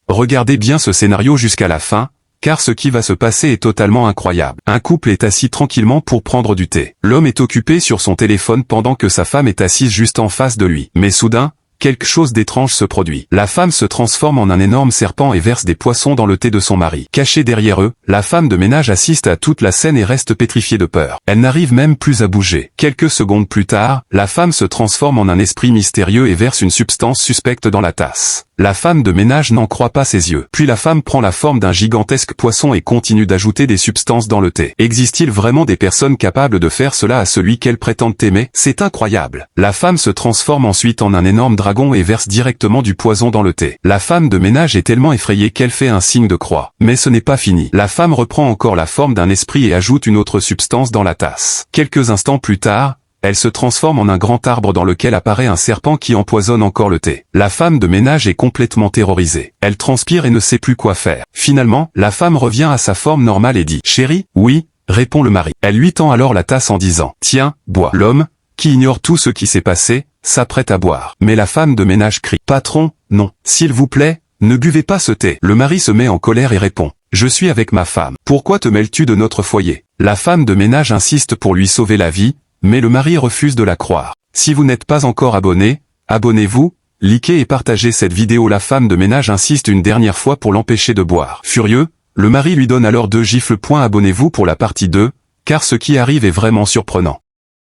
Regardez bien ce scénario jusqu'à la fin, car ce qui va se passer est totalement incroyable. Un couple est assis tranquillement pour prendre du thé. L'homme est occupé sur son téléphone pendant que sa femme est assise juste en face de lui. Mais soudain, quelque chose d'étrange se produit. La femme se transforme en un énorme serpent et verse des poissons dans le thé de son mari. Cachée derrière eux, la femme de ménage assiste à toute la scène et reste pétrifiée de peur. Elle n'arrive même plus à bouger. Quelques secondes plus tard, la femme se transforme en un esprit mystérieux et verse une substance suspecte dans la tasse. La femme de ménage n'en croit pas ses yeux. Puis la femme prend la forme d'un gigantesque poisson et continue d'ajouter des substances dans le thé. Existe-t-il vraiment des personnes capables de faire cela à celui qu'elles prétendent aimer? C'est incroyable. La femme se transforme ensuite en un énorme dragon et verse directement du poison dans le thé. La femme de ménage est tellement effrayée qu'elle fait un signe de croix. Mais ce n'est pas fini. La femme reprend encore la forme d'un esprit et ajoute une autre substance dans la tasse. Quelques instants plus tard, elle se transforme en un grand arbre dans lequel apparaît un serpent qui empoisonne encore le thé. La femme de ménage est complètement terrorisée. Elle transpire et ne sait plus quoi faire. Finalement, la femme revient à sa forme normale et dit « Chérie, oui », répond le mari. Elle lui tend alors la tasse en disant « Tiens, bois ». L'homme, qui ignore tout ce qui s'est passé, s'apprête à boire. Mais la femme de ménage crie « Patron, non, s'il vous plaît, ne buvez pas ce thé ». Le mari se met en colère et répond « Je suis avec ma femme. Pourquoi te mêles-tu de notre foyer ?» La femme de ménage insiste pour lui sauver la vie, mais le mari refuse de la croire. Si vous n'êtes pas encore abonné, abonnez-vous, likez et partagez cette vidéo. La femme de ménage insiste une dernière fois pour l'empêcher de boire. Furieux, le mari lui donne alors 2 gifles. Abonnez-vous pour la partie 2, car ce qui arrive est vraiment surprenant.